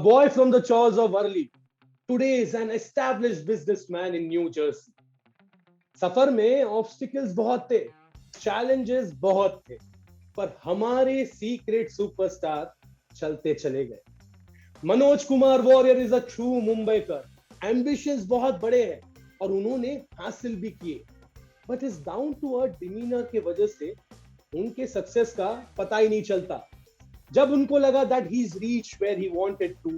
boy from the shores of Worli, today is an established businessman in New Jersey. सफर में obstacles बहुत थे, challenges बहुत थे, पर हमारे सीक्रेट सुपरस्टार चलते चले गए. Manoj Kumar warrior is a true Mumbaikar. Ambitions बहुत बड़े हैं और उन्होंने हासिल भी किए, बट इस डाउन टू अर्थ डिमीनर के वजह से उनके सक्सेस का पता ही नहीं चलता. जब उनको लगा that he is reach where he wanted to,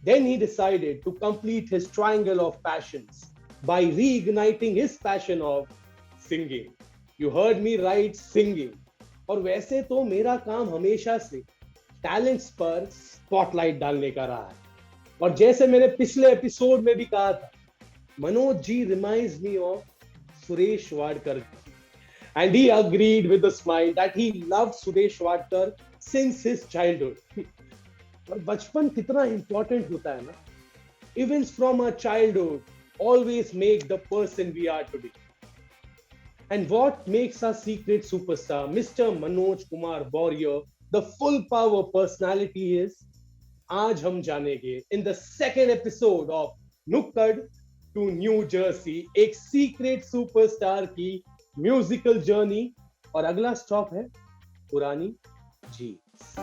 then he decided to complete his triangle of passions by reigniting his passion of singing. You heard me right, singing. और वैसे तो मेरा काम हमेशा से टैलेंट्स पर स्पॉटलाइट डालने का रहा है, और जैसे मैंने पिछले एपिसोड में भी कहा था, Manoj ji reminds me of Suresh Wadkar, and he agreed with a smile that he loved Suresh Wadkar since his childhood. और बचपन कितना इंपॉर्टेंट होता है ना. Events from our childhood always make the person we are today. And what makes our secret superstar, Mr. Manoj Kumar Warrior, the full power personality is, आज हम जानेंगे in the second episode of Nukkad to New Jersey, एक secret superstar की musical journey. और अगला stop है पुरानी jeans.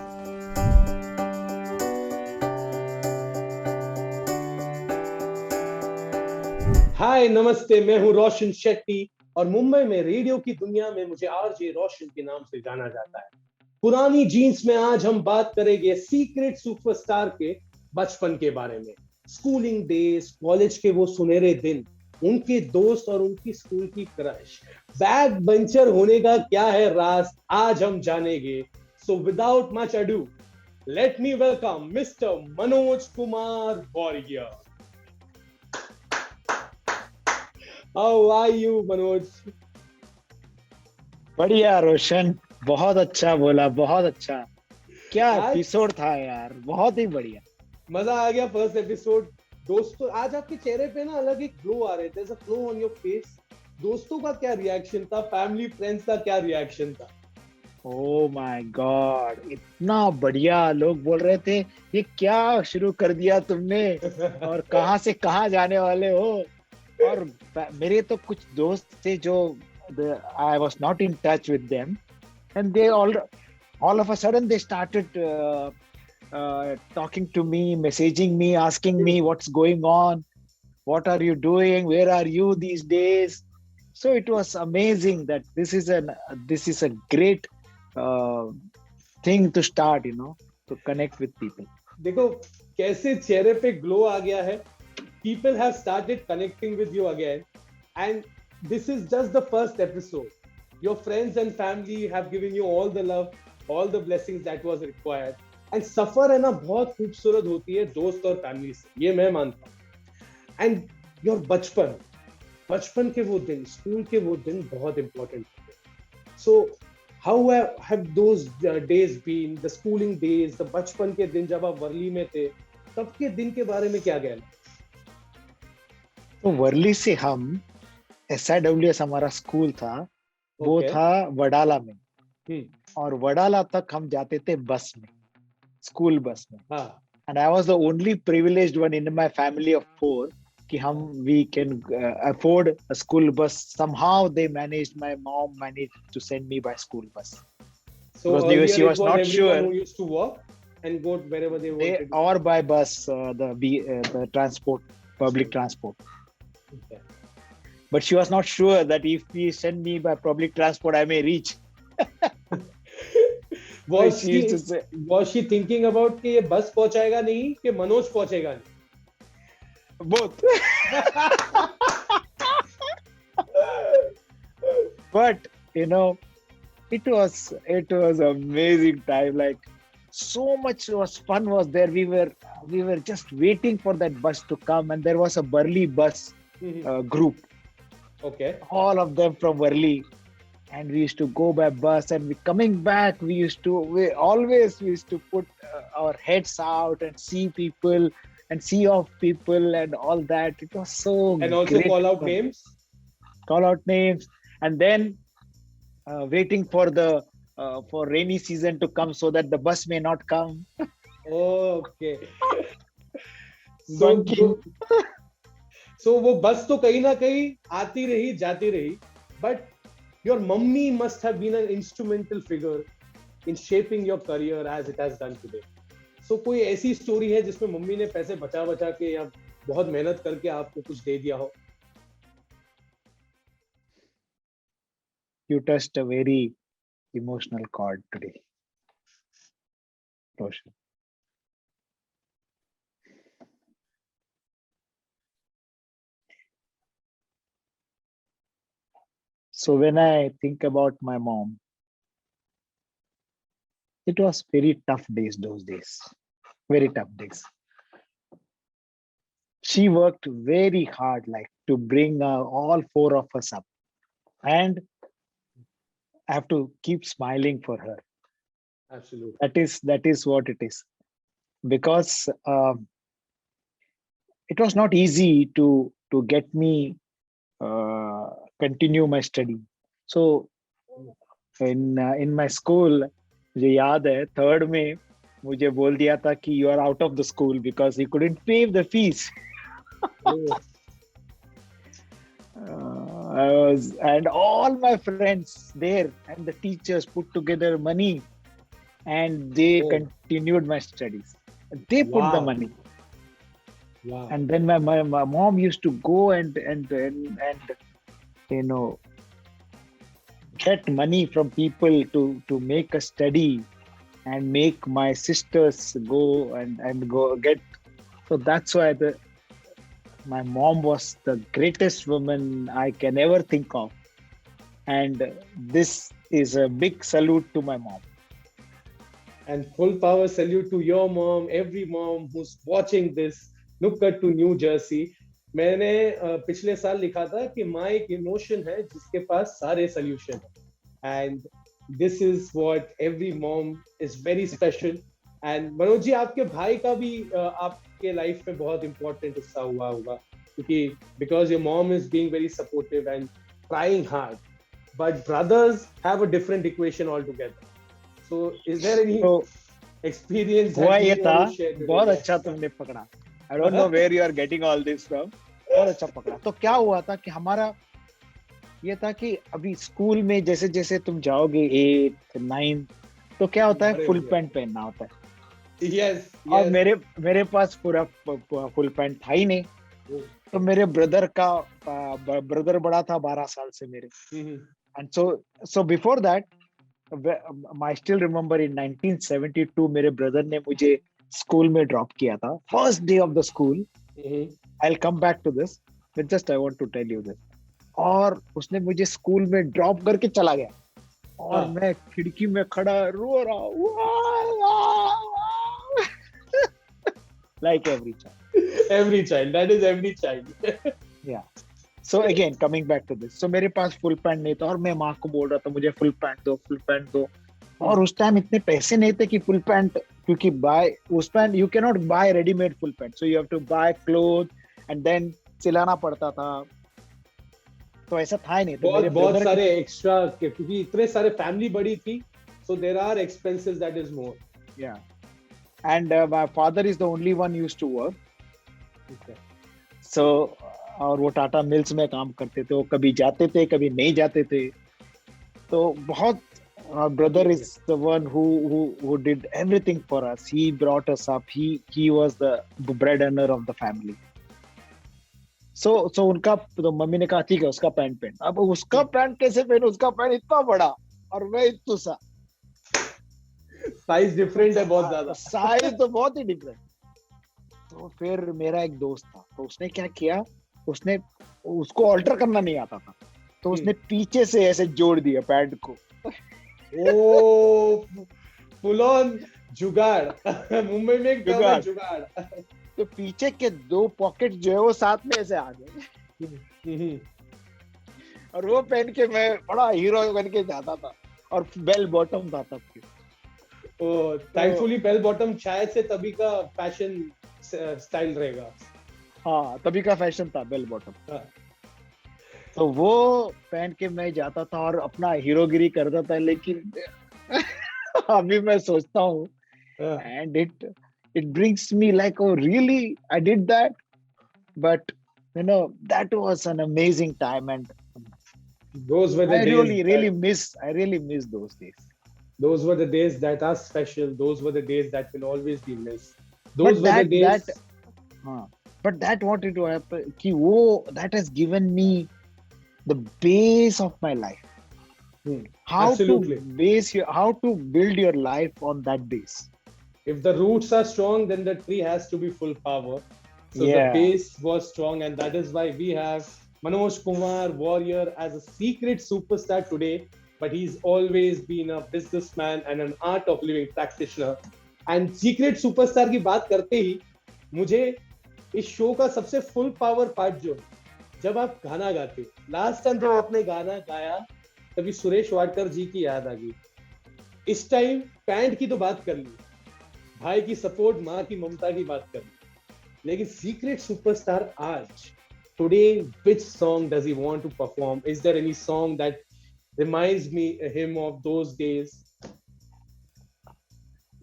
हाय नमस्ते, मैं हूं रोशन शेट्टी और मुंबई में रेडियो की दुनिया में मुझे आरजे रोशन के नाम से जाना जाता है. पुरानी जीन्स में आज हम बात करेंगे सीक्रेट सुपरस्टार के बचपन के बारे में. स्कूलिंग डेज, कॉलेज के वो सुनहरे दिन, उनके दोस्त और उनकी स्कूल की क्रश, बैग बंचर होने का क्या है राज, आज हम जानेंगे. So without much ado, let me welcome mister Manoj Kumar warrior. How are you, Manoj? बढ़िया रोशन, बहुत अच्छा बोला, बहुत अच्छा. क्या आज एपिसोड था यार, बहुत ही बढ़िया. मजा आ गया फर्स्ट एपिसोड. दोस्तों, आज आपके चेहरे पे ना अलग एक ग्लो आ रहे थे, ऐसा ग्लो ऑन योर फेस. दोस्तों का क्या रिएक्शन था, फैमिली फ्रेंड्स का क्या रिएक्शन था? ओ माय गॉड, इतना बढ़िया. लोग बोल रहे थे ये क्या शुरू कर दिया तुमने, और कहाँ से कहाँ जाने वाले हो. और मेरे तो कुछ दोस्त थे जो I was not in touch with them, and they all of a sudden they started talking to me, messaging me, asking me what's going on, what are you doing, where are you these days. So it was amazing that this is a great thing to start, to connect with people. देखो कैसे चेहरे पे glow आ गया है. People have started connecting with you again, and this is just the first episode. Your friends and family have given you all the love, all the blessings that was required. And सफर है ना बहुत खूबसूरत होती है दोस्त और family से, ये मैं मानता हूँ. And your बचपन के वो दिन, स्कूल के वो दिन बहुत इंपॉर्टेंट होते हैं. So how have those days been, the schooling days, the बचपन के दिन जब आप वर्ली में थे, तब के दिन के बारे में क्या कहना? तो वर्ली से हम SIWS हमारा स्कूल था, वो था वडाला में. और वडाला तक हम जाते थे बस में, स्कूल बस में. And I was the only privileged one in my family of 4 कि हम we can afford a school bus. Somehow they managed, my mom managed to send me by school bus. So she was not sure. Who used to walk and go wherever they wanted. Or by bus, the transport, public transport. Okay. But she was not sure that if we send me by public transport, I may reach. Was she thinking about कि ये बस पहुंचाएगा नहीं कि मनोज पहुंचेगा नहीं? Both. But it was amazing time. Like, so much fun was there. We were just waiting for that bus to come, and there was a Burli bus group. Okay. All of them from Worli, and we used to go by bus, and coming back we used to put our heads out and see people and see off people and all that. It was so and also great. Call out names, and then waiting for for rainy season to come so that the bus may not come. Okay. Bunking. So वो बस तो कहीं ना कहीं आती रही जाती रही, but your mummy must have been an instrumental figure in shaping your career as it has done today. So कोई ऐसी स्टोरी है जिसमें मम्मी ने पैसे बचा बचा के या बहुत मेहनत करके आपको कुछ दे दिया हो? You touched a very emotional chord today, Roshan. So when I think about my mom, it was very tough days those days. Very tough days. She worked very hard, like to bring all four of us up, and I have to keep smiling for her. Absolutely. That is what it is, because it was not easy to get me continue my study. So in my school, मुझे याद है third में मुझे बोल दिया था कि you are out of the school because he couldn't pay the fees. And all my friends there and the teachers put together money and they continued my studies. They put the money. Wow. And then my mom used to go and you know, get money from people to make a study and make my sisters go and go get. So that's why my mom was the greatest woman I can ever think of. And this is a big salute to my mom. And full power salute to your mom, every mom who's watching this. Nukkad to New Jersey. मैंने पिछले साल लिखा था कि माँ एक emotion है जिसके पास सारे सॉल्यूशन है, and this is what every mom is very special. And Manoj ji, आपके भाई का भी आपके लाइफ में बहुत इंपॉर्टेंट हिस्सा हुआ होगा, क्योंकि because your mom is being very supportive and trying hard, but brothers have a different equation all together. So is there any experience? हुआ ये था, बहुत अच्छा तुमने पकड़ा. I don't know where you are getting all this from. बहुत अच्छा पकड़ा. तो क्या हुआ था कि हमारा ये था कि अभी स्कूल में जैसे जैसे तुम जाओगे 8th 9th, तो क्या होता है, फुल पैंट पहनना होता है. yes. और मेरे पास पूरा फुल पैंट था ही नहीं. तो मेरे ब्रदर बड़ा था 12 साल से मेरे. And so before that, I still remember in 1972 मेरे ब्रदर ने मुझे स्कूल में ड्रॉप किया था, first day of the school. I will come back to this, but just I want to tell you this. और उसने मुझे स्कूल में ड्रॉप करके चला गया और मैं खिड़की में खड़ा रो रहा हूँ, like every child. That is every child. Yeah. So again, coming back to this, so मेरे पास फुल पैंट नहीं था और मैं माँ को बोल रहा था मुझे फुल पैंट दो. और उस टाइम इतने पैसे नहीं थे कि फुल पैंट, क्योंकि उस time you can not buy readymade full pant, so you have to buy cloth and then सिलाना पड़ता था. तो ऐसा था ही नहीं. तो बहुत सारे एक्स्ट्रा, क्योंकि इतने सारे फैमिली बड़ी थी, so there are expenses that is more. Yeah. And my father is the only one used to work. So और वो टाटा मिल्स में काम करते थे. वो कभी जाते थे कभी नहीं जाते थे. तो बहुत brother is the one who did everything for us. He brought us up. He was the bread earner of the family. So उनका तो मम्मी ने कहा ठीक है उसका पैंट पहन. अब उसका पैंट कैसे पहन, उसका पैंट इतना बड़ा और मैं इतना सा. साइज डिफरेंट है बहुत ज्यादा. साइज तो बहुत ही डिफरेंट. तो फिर मेरा एक दोस्त था, तो उसने क्या किया, उसको ऑल्टर करना नहीं आता था, तो उसने पीछे से ऐसे जोड़ दिया पैंट को. फुल ऑन जुगाड़. मुंबई में एक जुगाड़. तो पीछे के 2 पॉकेट जो है वो साथ में ऐसे आ गए. और वो पहन के मैं बड़ा हीरो बन के जाता था. और बेल बॉटम था तब के. थैंकफुली बेल बॉटम शायद से तभी का फैशन स्टाइल रहेगा. हाँ, तभी का फैशन था बेल बॉटम. तो वो पहन के मैं जाता था और अपना हीरोगिरी करता था. लेकिन अभी मैं सोचता हूँ, and it brings me like, oh really, I did that. But that was an amazing time, and Those were the I days really miss those days. those were the days that are special. Those were the days that will always be missed. Those But were the that days. हाँ, but that wanted to happen कि वो that has given me the base of my life. Absolutely. How to build your life on that base. If the roots are strong, then the tree has to be full power. So the base was strong, and that is why we have Manoj Kumar Warrior as a secret superstar today. But he's always been a businessman and an art of living practitioner. And secret superstar की बात करते ही मुझे इस show का सबसे full power part जो जब आप गाना गाते, लास्ट टाइम जब आपने गाना गाया तभी सुरेश वाडकर जी की याद आ गई. इस टाइम पैंट की तो बात कर ली, भाई की सपोर्ट, माँ की ममता की बात कर ली, लेकिन सीक्रेट सुपरस्टार आज today which song does he want to perform? Is there any song that reminds him of those days?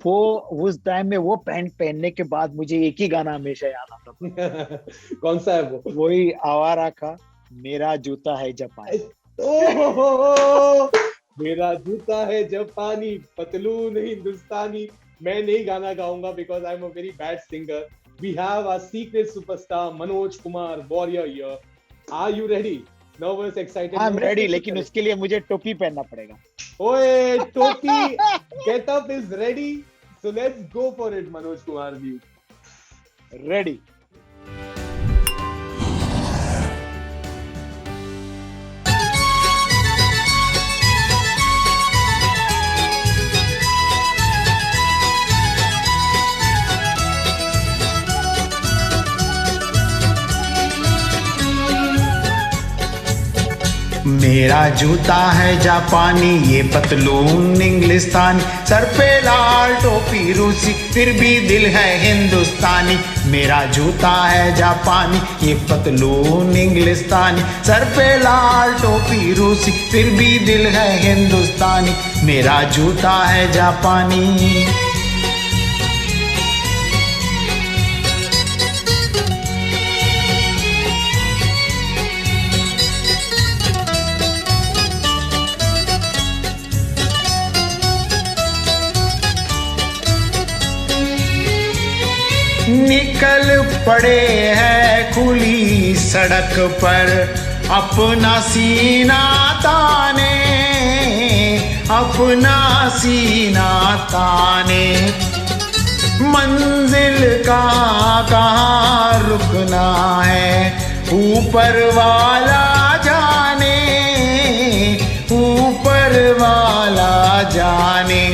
वो उस टाइम में वो पैंट पहनने के बाद मुझे एक ही गाना हमेशा याद आता था. कौन सा है वो? वही आवारा का मेरा जूता है जापानी. मेरा जूता है जापानी, पतलून हिंदुस्तानी. मैं नहीं गाना गाऊंगा because I'm a very bad singer. We have our secret superstar Manoj Kumar Warrior here. Are you ready? Nervous, excited? I'm ready, लेकिन उसके लिए मुझे टोपी पहनना पड़ेगा. ओए टोपी getup is ready. So let's go for it, Manoj Kumar ji. Ready. मेरा जूता है जापानी, ये पतलून इंग्लिस्तानी, सर पे लाल टोपी रूसी, फिर भी दिल है हिंदुस्तानी. मेरा जूता है जापानी, ये पतलून इंग्लिस्तानी, सर पे लाल टोपी रूसी, फिर भी दिल है हिंदुस्तानी. मेरा जूता है जापानी. निकल पड़े हैं खुली सड़क पर अपना सीना ताने, अपना सीना ताने. मंजिल का कहाँ रुकना है, ऊपर वाला जाने, ऊपर वाला जाने.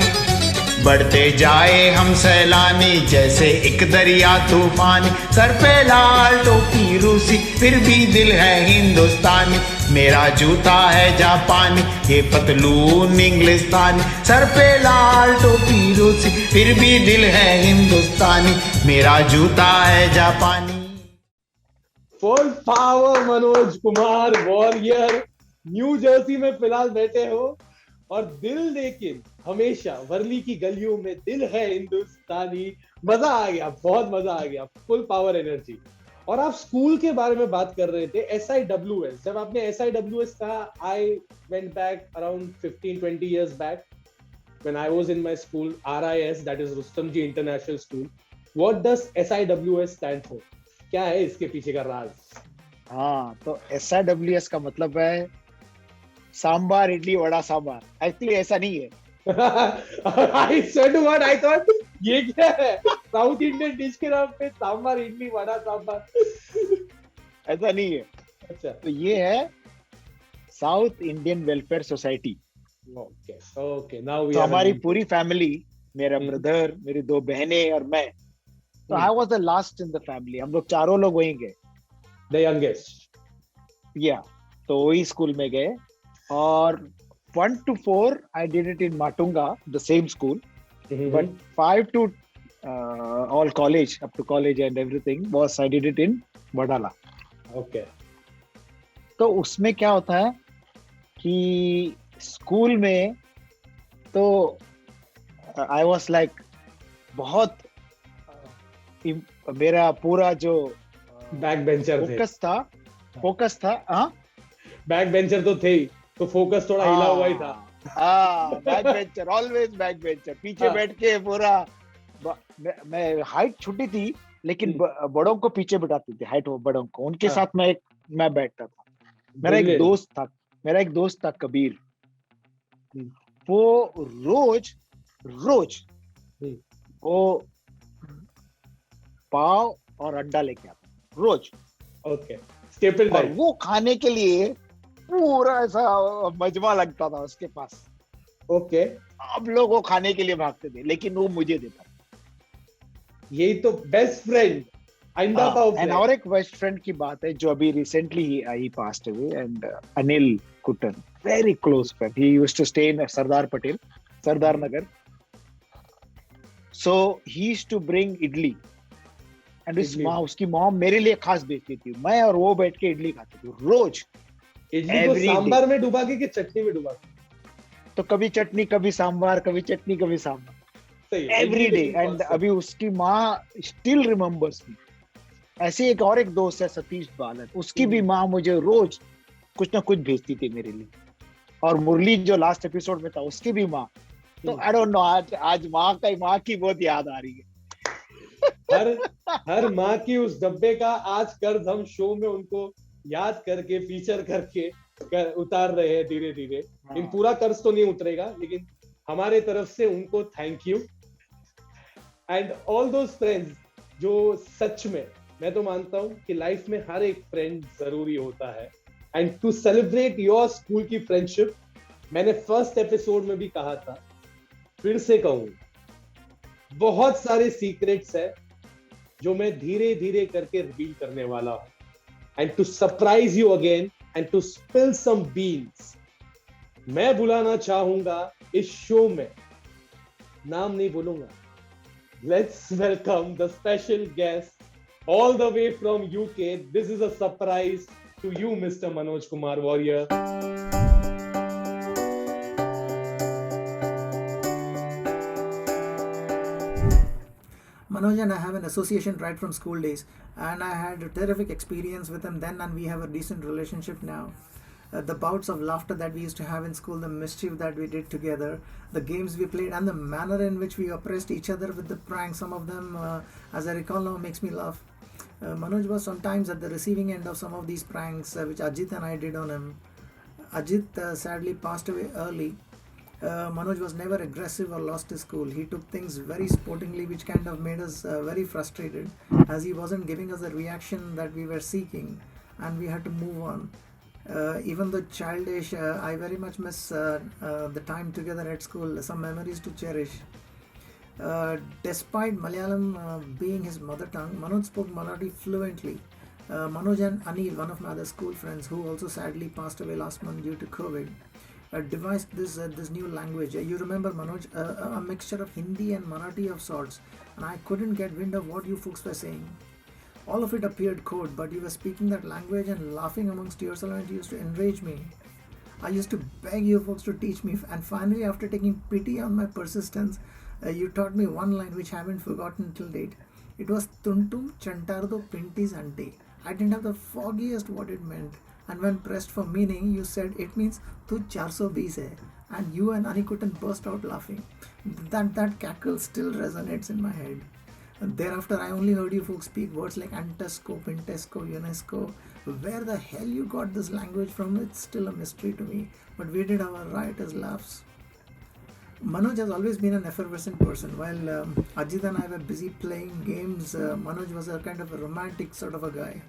बढ़ते जाए हम सैलानी जैसे एक दरिया तूफानी, सर पे लाल टोपी रूसी, फिर भी दिल है हिंदुस्तानी. मेरा जूता है जापानी, ये पतलून इंग्लिस्तानी, सर पे लाल टोपी रूसी, फिर भी दिल है हिंदुस्तानी. मेरा जूता है जापानी. Full power Manoj Kumar warrior, new Jersey में फिलहाल बैठे हो और दिल, लेकिन हमेशा वर्ली की गलियों में दिल है हिंदुस्तानी. मजा आ गया, बहुत मजा आ गया, फुल पावर एनर्जी. और आप स्कूल के बारे में बात कर रहे थे, SIWS. जब आपने SIWS कहा, I went back around 15-20 years back when I was in my school, RIS, that is Rustomjee International School. What does SIWS stand for? क्या है इसके पीछे का राज? हाँ, तो SIWS का मतलब है सांबार इडली वड़ा सांबार. एक्चुअली ऐसा नहीं है. I said what I thought. ये क्या है? साउथ इंडियन डिश के नाम पे सांबार इडली वड़ा सांबार? ऐसा नहीं है. अच्छा, तो ये है South Indian welfare society. Okay okay, now we तो हमारी पूरी फैमिली, मेरा ब्रदर, मेरी 2 बहनें और मैं, तो आई was the last in the family. हम लोग चारों लोग वहीं गए, द यंगेस्ट. या तो वही स्कूल में गए. और 1 to 4 I did it in Matunga, the same school. But 5 to all college, up to college and everything, was I did it in Vadala. Okay. तो उसमें क्या होता है कि स्कूल में तो I was like बहुत मेरा पूरा जो बैक बेंचर थे, फोकस था। हाँ, बैक बेंचर तो थे ही, तो फोकस थोड़ा हिला हुआ ही था। Back bencher, always back bencher, पीछे बैठ के पूरा। मैं हाइट छोटी थी, लेकिन बड़ों को पीछे बिठाते थे, हाइट बड़ों को, उनके साथ मैं बैठता था। मेरा एक दोस्त था कबीर, वो रोज वो पाव और अंडा लेके आता रोज। ओके, स्टेपल और वो खाने के लिए पूरा ऐसा मजमा लगता था उसके पास। ओके, अब लोग वो खाने के लिए भागते थे, लेकिन वो मुझे देता। यही तो बेस्ट फ्रेंड, अंडा पाव फ्रेंड। और एक बेस्ट फ्रेंड की बात है जो अभी recently he passed away, and Anil Kutton, very close friend. He used to stay in Sardar Nagar. So he used to bring idli, and उसकी मॉम मेरे लिए खास भेजती थी. मैं और वो बैठ के इडली खाते थे रोज. इडली को सांबार में डुबा के कि चटनी में डुबा के? तो कभी चटनी, कभी सांबार, कभी चटनी, कभी सांबार, एवरी डे. एंड अभी उसकी माँ स्टिल रिमेम्बर्स मी. ऐसे एक दोस्त है सतीश बालन, उसकी भी माँ मुझे रोज कुछ ना कुछ भेजती थी मेरे लिए. और मुरली जो लास्ट एपिसोड में था, उसकी भी माँ. तो आई डोंट नो, आज माँ की बहुत याद आ रही है. हर माँ की उस डब्बे का आज कर्ज हम शो में उनको याद करके, फीचर करके उतार रहे हैं धीरे धीरे. इन पूरा कर्ज तो नहीं उतरेगा, लेकिन हमारे तरफ से उनको thank you. And all those friends जो सच में, मैं तो मानता हूं कि लाइफ में हर एक फ्रेंड जरूरी होता है. And to celebrate your school की फ्रेंडशिप, मैंने फर्स्ट एपिसोड में भी कहा था, फिर से कहूं, बहुत सारे सीक्रेट्स है जो मैं धीरे धीरे करके रिवील करने वाला हूं. And to surprise you again and to spill some beans, मैं बुलाना चाहूंगा इस शो में, नाम नहीं बोलूंगा, let's welcome the special guest all the way from UK. This is a surprise to you, Mr. Manoj Kumar Warrior. Manoj and I have an association right from school days, and I had a terrific experience with him then, and we have a decent relationship now. The bouts of laughter that we used to have in school, the mischief that we did together, the games we played, and the manner in which we oppressed each other with the pranks, some of them, as I recall now, makes me laugh. Manoj was sometimes at the receiving end of some of these pranks which Ajit and I did on him. Ajit sadly passed away early. Manoj was never aggressive or lost his cool. He took things very sportingly, which kind of made us very frustrated, as he wasn't giving us the reaction that we were seeking, and we had to move on. Even though childish, I very much miss the time together at school, some memories to cherish. Despite Malayalam being his mother tongue, Manoj spoke Marathi fluently. Manoj and Anil, one of my other school friends, who also sadly passed away last month due to COVID, devised this new language. You remember, Manoj, a mixture of Hindi and Marathi of sorts, and I couldn't get wind of what you folks were saying. All of it appeared code, but you were speaking that language and laughing amongst yourself, and it used to enrage me. I used to beg you folks to teach me, and finally, after taking pity on my persistence, you taught me one line which I haven't forgotten till date. It was Tuntum Chantardo Pintis Ante. I didn't have the foggiest what it meant, and when pressed for meaning, you said it means Tu 420 hai, and you and Anikutan burst out laughing. That cackle still resonates in my head. And thereafter, I only heard you folks speak words like Antesco, Pintesco, UNESCO. Where the hell you got this language from? It's still a mystery to me, but we did our riotous laughs. Manoj has always been an effervescent person. While Ajit and I were busy playing games, Manoj was a kind of a romantic sort of a guy,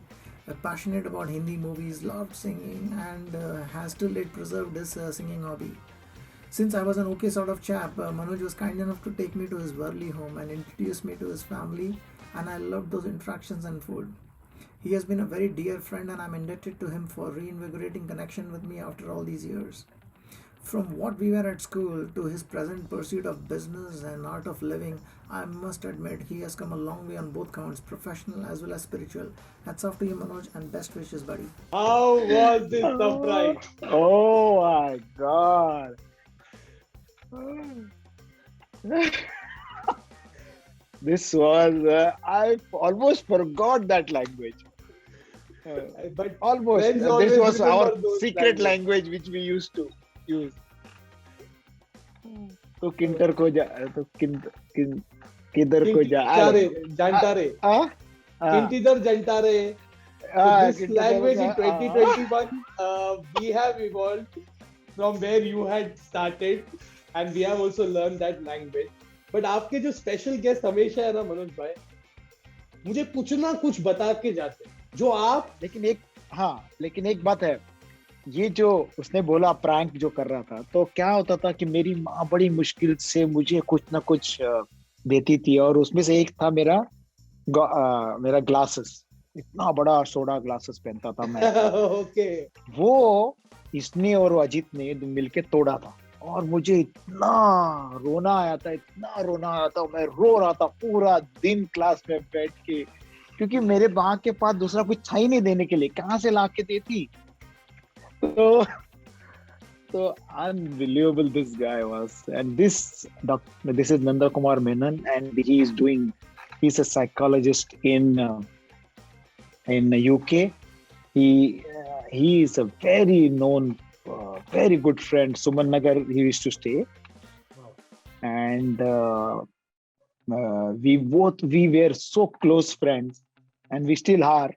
passionate about Hindi movies, loved singing, and has till date preserved his singing hobby. Since I was an okay sort of chap, Manoj was kind enough to take me to his Worli home and introduce me to his family, and I loved those interactions and food. He has been a very dear friend, and I'm indebted to him for reinvigorating connection with me after all these years. From what we were at school to his present pursuit of business and art of living, I must admit he has come a long way on both counts, professional as well as spiritual. Hats off to you, Manoj, and best wishes, buddy. How was this surprise? Oh my God. This was I almost forgot that language. But Almost. friends This always was our remember those secret language. language which we used to use. तो किंटर को जा तो किधर को जा Jantare. Uh Kintidar Jantare. So this language in 2021, we have evolved from where you had started, and we have also learned that language. But आपके जो special guest हमेशा है ना मनोज भाई, मुझे कुछ ना कुछ बता के जाते हैं जो आप. लेकिन एक बात है, ये जो उसने बोला प्रैंक जो कर रहा था, तो क्या होता था कि मेरी माँ बड़ी मुश्किल से मुझे कुछ ना कुछ देती थी, और उसमें से एक था मेरा ग्लासेस. इतना बड़ा सोडा ग्लासेस पहनता था मैं. ओके. वो इसने और अजीत ने मिलके तोड़ा था, और मुझे इतना रोना आया था, मैं रो रहा था पूरा दिन क्लास में बैठ के, क्योंकि मेरे माँ के पास दूसरा कुछ था ही नहीं देने के लिए, कहाँ से ला के देती. So unbelievable this guy was. And this is Nanda Kumar Menon, and he's a psychologist in UK. He is a very known, very good friend. Suman Nagar he used to stay. Wow. And we were so close friends, and we still are.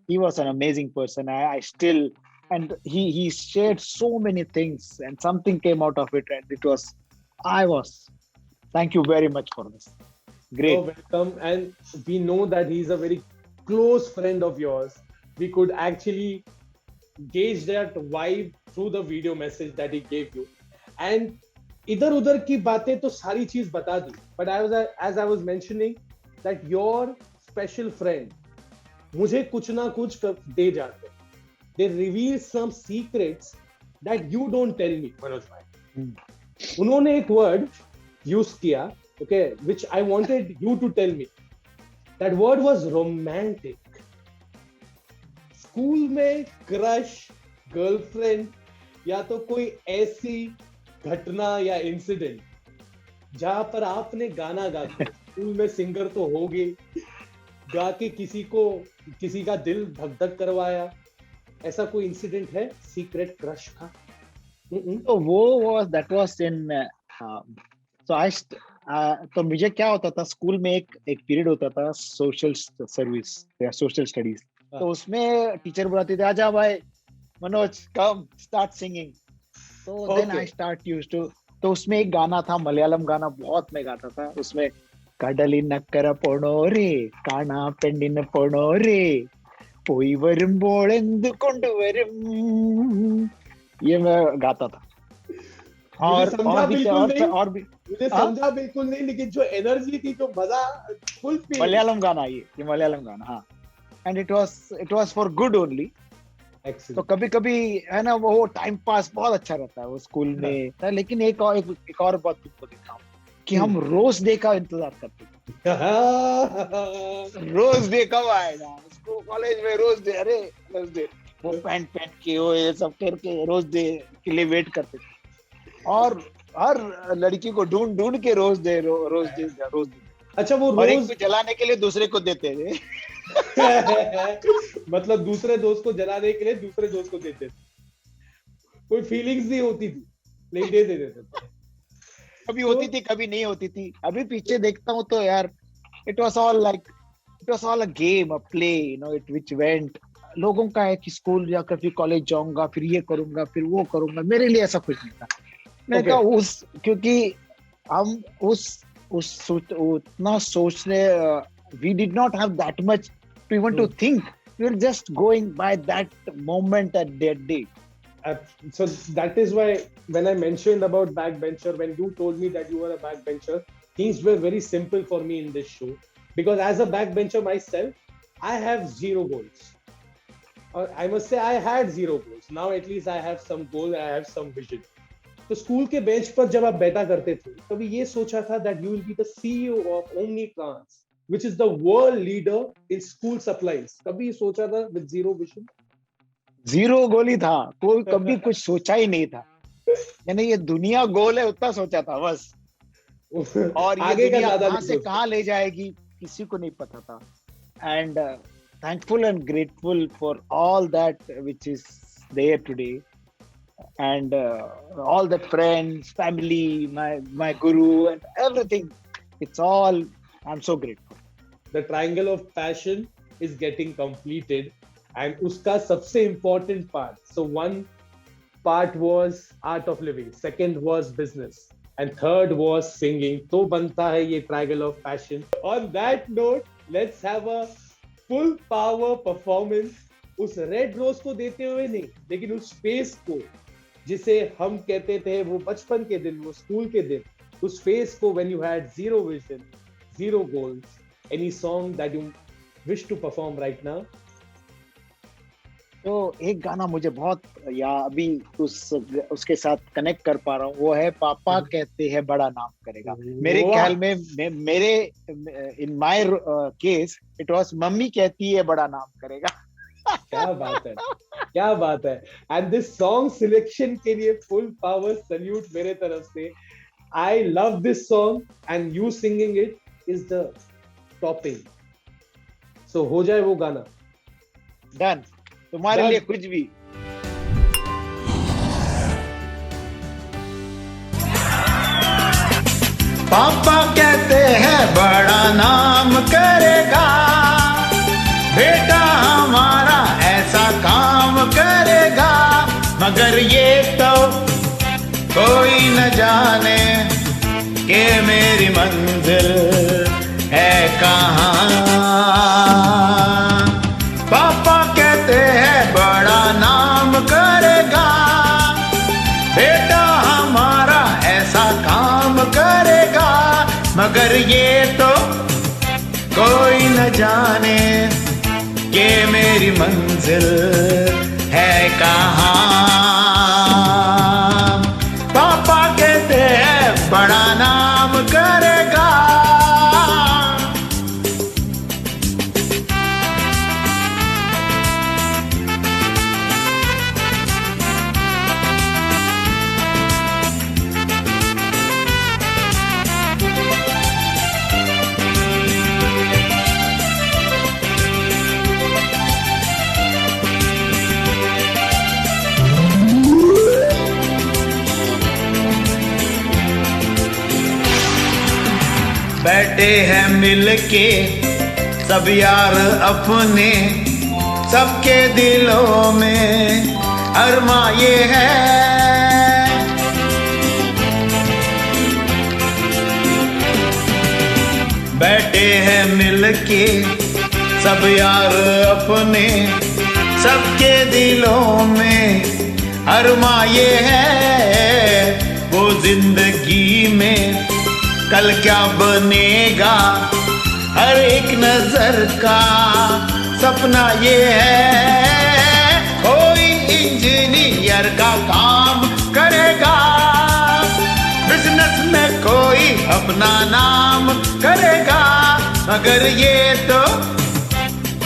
He was an amazing person. And he shared so many things, and something came out of it, and thank you very much for this. Great. So welcome, and we know that he's a very close friend of yours. We could actually gauge that vibe through the video message that he gave you. And इधर उधर की बातें तो सारी चीज बता दी, but as I was mentioning that your special friend मुझे कुछ ना कुछ दे जाते. They reveal some secrets that you don't tell me, Manoj bhai. उन्होंने एक word use किया, okay, which I wanted you to tell me. That word was romantic. School में crush, girlfriend, या तो कोई ऐसी घटना या इंसिडेंट जहां पर आपने गाना गा के, स्कूल में सिंगर तो हो गए, गा के किसी का दिल धक धक करवाया, ऐसा कोई इंसिडेंट है सीक्रेट क्रश का? तो that was in तो मुझे क्या होता था, स्कूल में एक पीरियड होता था सोशल सर्विस या सोशल स्टडीज. तो उसमें टीचर बुलाते थे, आजा भाई मनोज कम स्टार्ट सिंगिंग. तो then I start used to. तो उसमें एक गाना था, मलयालम गाना, बहुत मैं गाता था. उसमें കടലിനക്കര പോണോരേ കാണാ പെണ്ണിനെ പോണോരേ പോയി വരുമ്പോൾ എന്ത് കൊണ്ടുവരും, ये मैं गाता था. और मुझे समझा बिल्कुल नहीं, लेकिन जो एनर्जी थी, जो मजा, फुल फील. मलयालम गाना, ये मलयालम गाना. हाँ, and it was for good only. तो कभी कभी है ना, वो टाइम पास बहुत अच्छा रहता है वो स्कूल में. लेकिन एक और बात तुमको देता हूँ कि हम रोज डे का इंतजार करते थे. रोज डे कब आएगा, स्कूल कॉलेज में रोज डे. अरे रोज डे, वो पैंट पहन के वो ये सब करके रोज डे के लिए वेट करते थे, और हर लड़की को ढूंढ के रोज डे. अच्छा, वो रोज एक को जलाने के लिए दूसरे को देते थे. मतलब दूसरे दोस्त को जलाने के लिए दूसरे दोस्त को देते थे. कोई फीलिंग्स नहीं होती थी, लेकिन दे देते थे. कभी होती थी, कभी नहीं होती थी. अभी पीछे देखता हूँ तो यार, it was all a game, a play, you know, which went. लोगों का है कि स्कूल जाकर फिर कॉलेज जाऊंगा, फिर ये करूंगा, फिर वो करूंगा. मेरे लिए ऐसा कुछ नहीं था. मैंने कहा क्योंकि हम उतना सोचने, we did not have that much to even to think. We were just going by that moment at that day. So that is why when I mentioned about backbencher, when you told me that you were a backbencher, things were very simple for me in this show, because as a backbencher myself, I have zero goals. Or I must say I had zero goals. Now at least I have some goal, I have some vision. तो school के bench पर जब आप बैठा करते थे, कभी ये सोचा था that you will be the CEO of Omnitrans, which is the world leader in school supplies? कभी सोचा था with zero vision? जीरो गोल ही था, कोई कभी कुछ सोचा ही नहीं था. यानी ये दुनिया गोल है उतना सोचा था बस. और ये आगे का दुनिया ज्यादा कहाँ नहीं से सोचते। कहाँ ले जाएगी किसी को नहीं पता था. And thankful and grateful for all that which is there today, and all the friends, family, my guru, and everything. It's all. I'm so grateful. The triangle of passion is getting completed, and uska sabse important part. So one part was art of living, second was business, and third was singing. तो बनता है ये triangle of passion. On that note, let's have a full power performance. उस red rose को देते हुए नहीं, लेकिन उस फेस को जिसे हम कहते थे वो बचपन के दिन, वो स्कूल के दिन, उस फेस को when you had zero vision, zero goals. Any song that you wish to perform right now? तो एक गाना मुझे बहुत या अभी उसके साथ कनेक्ट कर पा रहा हूँ, वो है पापा कहते हैं बड़ा नाम करेगा. मेरे ख्याल में मेरे in my case it was mummy कहती है बड़ा नाम करेगा. क्या बात है, क्या बात है. एंड दिस सॉन्ग सिलेक्शन के लिए फुल पावर सल्यूट मेरे तरफ से. I love this song and you singing it is the topping. So हो जाए वो गाना. डन. तुम्हारे Done. लिए कुछ भी. पापा कहते हैं बड़ा नाम करेगा, बेटा हमारा ऐसा काम करेगा, मगर ये तो कोई न जाने कि मेरी मंजिल है कहाँ. पापा कहते हैं बड़ा नाम करेगा, बेटा हमारा ऐसा काम करेगा, मगर ये तो कोई न जाने कि मेरी मंजिल है कहाँ. पापा कहते हैं बड़ा नाम करेगा. बैठे हैं मिलके सब यार अपने, सबके दिलों में अरमा ये है. बैठे हैं मिलके सब यार अपने, सबके दिलों में अरमा ये है. वो जिंदगी में कल क्या बनेगा, हर एक नजर का सपना ये है. कोई इंजीनियर का काम करेगा, बिजनेस में कोई अपना नाम करेगा, मगर ये तो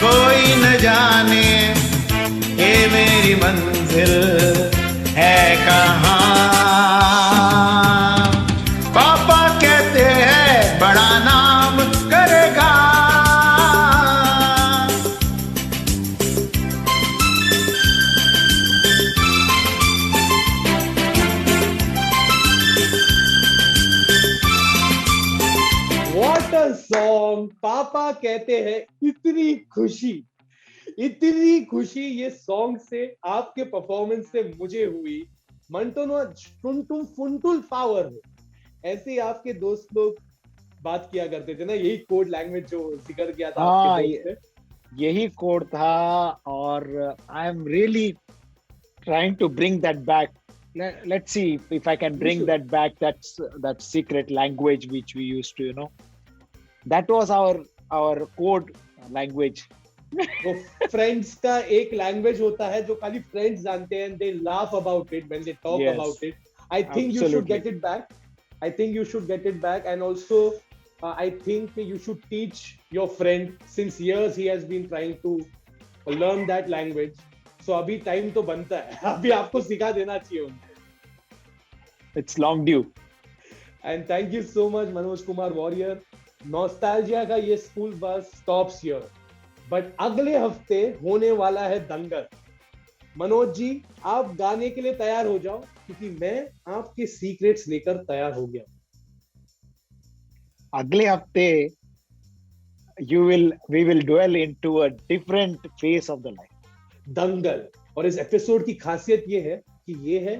कोई न जाने ये मेरी मंजिल है कहाँ. पापा कहते हैं बड़ा नाम करेगा. What a song! पापा कहते हैं. इतनी खुशी ये सॉन्ग से, आपके परफॉर्मेंस से मुझे हुई. मंटोनो टुंटुम फुंटुल पावर हो, ऐसे आपके दोस्त लोग बात किया करते थे ना, यही कोड लैंग्वेज जो जिक्र किया था आपके दोस्त ने. यही कोड था, और I am really trying to bring that back. Let's see if I can bring that back. That secret language which we used to, that was our code language. वो फ्रेंड्स का एक लैंग्वेज होता है जो खाली friends जानते हैं. They laugh about it when they talk Yes. about it. I think you should get it back. And also I think you should teach your friend. Since years he has been trying to learn that language. So अभी time तो बनता है, अभी आपको सिखा देना चाहिए उनको. It's long due. And thank you so much Manoj Kumar warrior. Nostalgia का ये school bus stops here, but अगले हफ्ते होने वाला है दंगल। मनोज जी, आप गाने के लिए तैयार हो जाओ, क्योंकि मैं आपके सीक्रेट्स लेकर तैयार हो गया। अगले हफ्ते we will dwell into a different phase of the life. दंगल। और इस एपिसोड की खासियत ये है कि ये है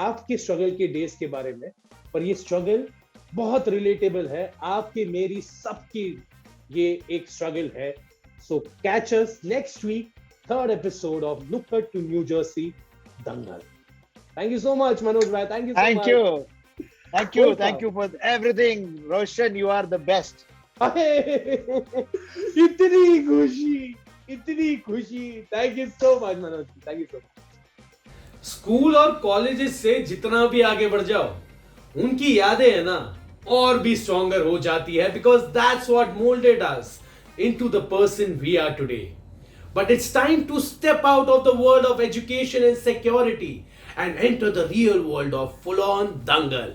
आपके स्ट्रगल के डेज के बारे में, पर ये स्ट्रगल बहुत रिलेटेबल है, आपके मेरी सबकी ये एक स्ट्रगल है। So catch us next week, third episode of Nukkad to New Jersey, Dangal. Thank you so much Manoj भाई, thank you so much. Thank you for everything. Roshan, you are the best. इतनी खुशी। Thank you so much Manoj, thank you so much. School और colleges से जितना भी आगे बढ़ जाओ, उनकी यादें है ना और भी स्ट्रॉन्गर हो जाती है, because that's what moulded us into the person we are today. But it's time to step out of the world of education and security and enter the real world of full-on dangal.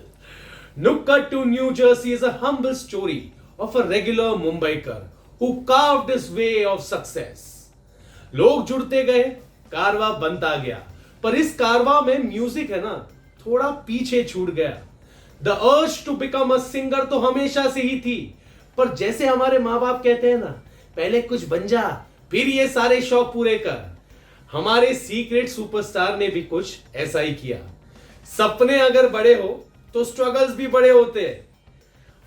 Nukkad to New Jersey is a humble story of a regular Mumbaikar who carved his way of success. लोग जुड़ते गए, कारवा बनता गया, पर इस कारवा में म्यूजिक है ना थोड़ा पीछे छूट गया। The urge to become a singer तो हमेशा से ही थी, पर जैसे हमारे माँ बाप कहते हैं ना, पहले कुछ बन जा फिर ये सारे शौक पूरे कर, हमारे सीक्रेट सुपरस्टार ने भी कुछ ऐसा ही किया। सपने अगर बड़े हो तो स्ट्रगल्स भी बड़े होते हैं,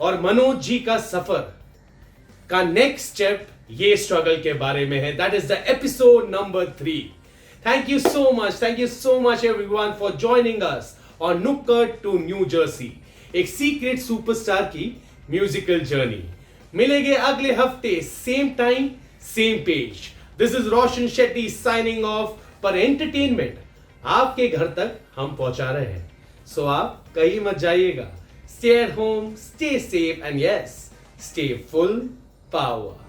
और मनोज जी का सफर का नेक्स्ट स्टेप ये स्ट्रगल के बारे में है। That is the episode number 3। Thank you so much everyone for joining us on नुक्कड़ टू न्यू जर्सी, एक सीक्रेट सुपरस्टार की म्यूजिकल जर्नी। मिलेंगे अगले हफ्ते, same time same page. This is Roshan Shetty signing off, पर एंटरटेनमेंट आपके घर तक हम पहुंचा रहे हैं, सो आप कहीं मत जाइएगा। Stay at home, stay safe and yes, stay full power.